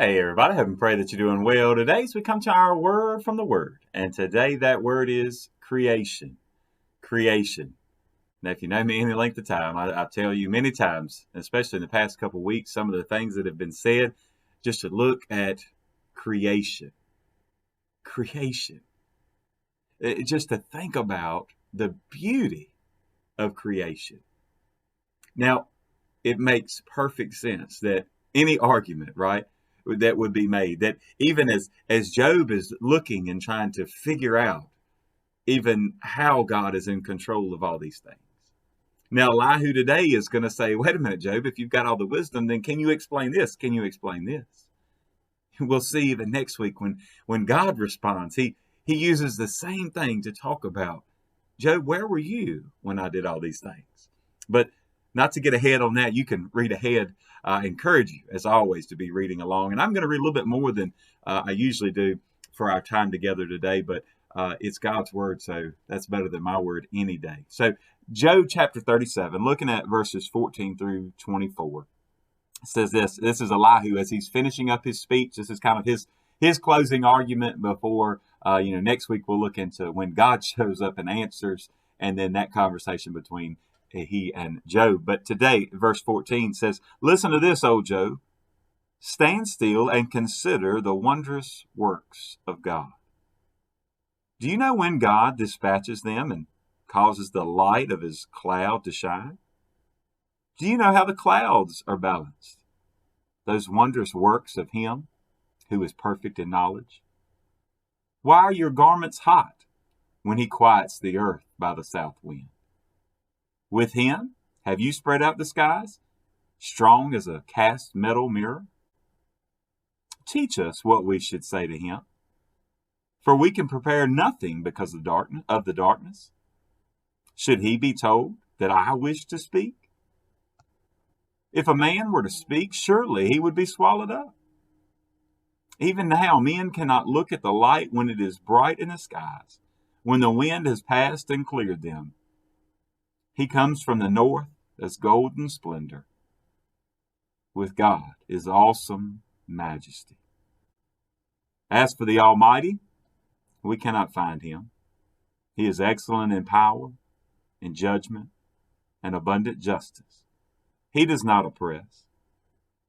Hey everybody, hope and pray that you're doing well today. So we come to our word from the Word, and today that word is creation. Creation. Now, if you know me any length of time, I tell you many times, especially in the past couple of weeks, some of the things that have been said, just to look at creation. Creation. Just to think about the beauty of creation. Now, it makes perfect sense that any argument, right, that would be made, that even as Job is looking and trying to figure out even how God is in control of all these things. Now, Elihu today is going to say, wait a minute, Job, if you've got all the wisdom, then can you explain this? Can you explain this? We'll see even next week when God responds, he uses the same thing to talk about, Job, where were you when I did all these things? But not to get ahead on that, you can read ahead. I encourage you, as always, to be reading along. And I'm going to read a little bit more than I usually do for our time together today, but it's God's word, so that's better than my word any day. So, Job chapter 37, looking at verses 14 through 24, says this. This is Elihu as he's finishing up his speech. This is kind of his closing argument before, next week we'll look into when God shows up and answers, and then that conversation between he and Job. But today, verse 14 says, listen to this, O Job. Stand still and consider the wondrous works of God. Do you know when God dispatches them and causes the light of his cloud to shine? Do you know how the clouds are balanced? Those wondrous works of him who is perfect in knowledge? Why are your garments hot when he quiets the earth by the south wind? With him have you spread out the skies, strong as a cast metal mirror? Teach us what we should say to him, for we can prepare nothing because of the darkness. Should he be told that I wish to speak? If a man were to speak, surely he would be swallowed up. Even now, men cannot look at the light when it is bright in the skies, when the wind has passed and cleared them. He comes from the north as golden splendor. With God is awesome majesty. As for the Almighty, we cannot find him. He is excellent in power, in judgment, and abundant justice. He does not oppress.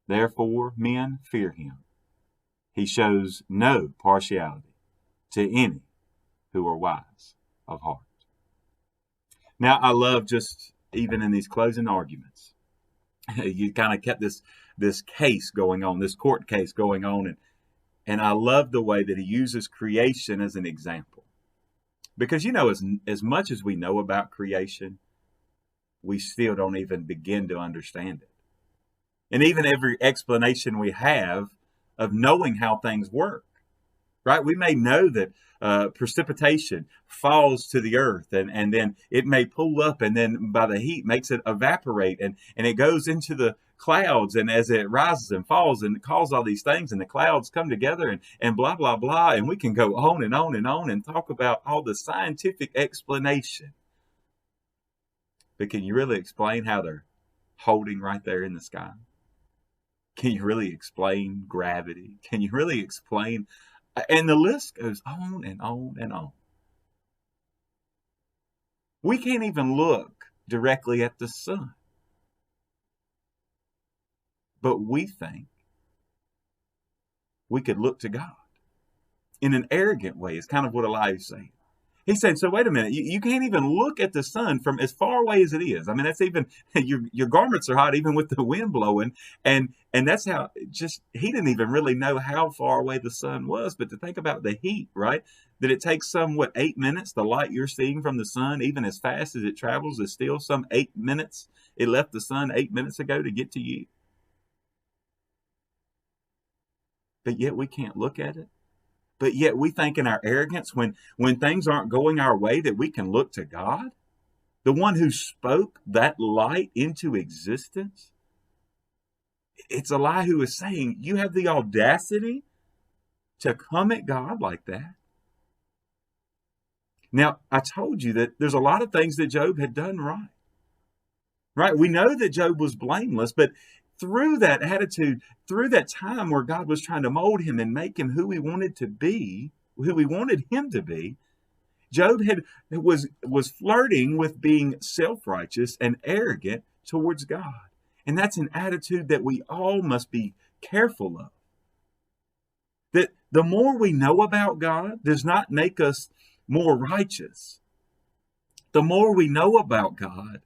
Therefore, men fear him. He shows no partiality to any who are wise of heart. Now, I love just even in these closing arguments, you kind of kept this case going on, this court case going on, and I love the way that he uses creation as an example. Because, as much as we know about creation, we still don't even begin to understand it. And even every explanation we have of knowing how things work, right? We may know that precipitation falls to the earth and then it may pull up and then by the heat makes it evaporate and it goes into the clouds, and as it rises and falls and causes all these things and the clouds come together and blah, blah, blah. And we can go on and on and on and talk about all the scientific explanation. But can you really explain how they're holding right there in the sky? Can you really explain gravity? Can you really explain? And the list goes on and on and on. We can't even look directly at the sun. But we think we could look to God in an arrogant way, is kind of what Elihu's saying. He said, so wait a minute, you can't even look at the sun from as far away as it is. I mean, that's even, your garments are hot even with the wind blowing. And that's how he didn't even really know how far away the sun was. But to think about the heat, right? That it takes 8 minutes, the light you're seeing from the sun, even as fast as it travels, is still some 8 minutes. It left the sun 8 minutes ago to get to you. But yet we can't look at it. But yet we think in our arrogance, when things aren't going our way, that we can look to God, the one who spoke that light into existence. It's Elihu who is saying, you have the audacity to come at God like that. Now, I told you that there's a lot of things that Job had done right. Right? We know that Job was blameless, but through that attitude, through that time where God was trying to mold him and make him who he wanted to be, who he wanted him to be, Job was flirting with being self-righteous and arrogant towards God. And that's an attitude that we all must be careful of. That the more we know about God does not make us more righteous. The more we know about God,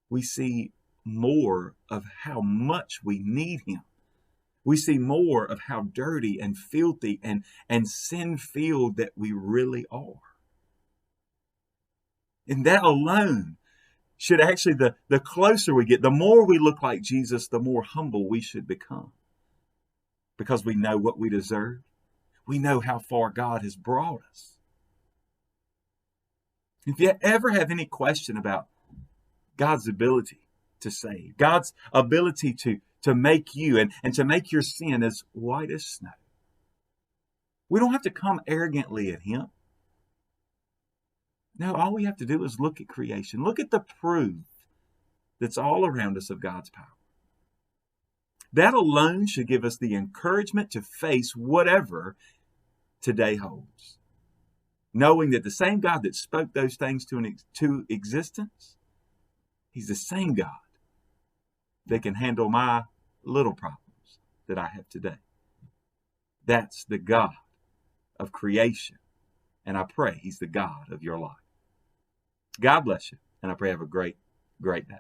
we see more of how much we need him. We see more of how dirty and filthy and sin-filled that we really are. And that alone should actually, the closer we get, the more we look like Jesus, the more humble we should become. Because we know what we deserve. We know how far God has brought us. If you ever have any question about God's ability to save, God's ability to make you and to make your sin as white as snow, we don't have to come arrogantly at him. No, all we have to do is look at creation. Look at the proof that's all around us of God's power. That alone should give us the encouragement to face whatever today holds. Knowing that the same God that spoke those things to existence, he's the same God that can handle my little problems that I have today. That's the God of creation. And I pray he's the God of your life. God bless you. And I pray you have a great, great day.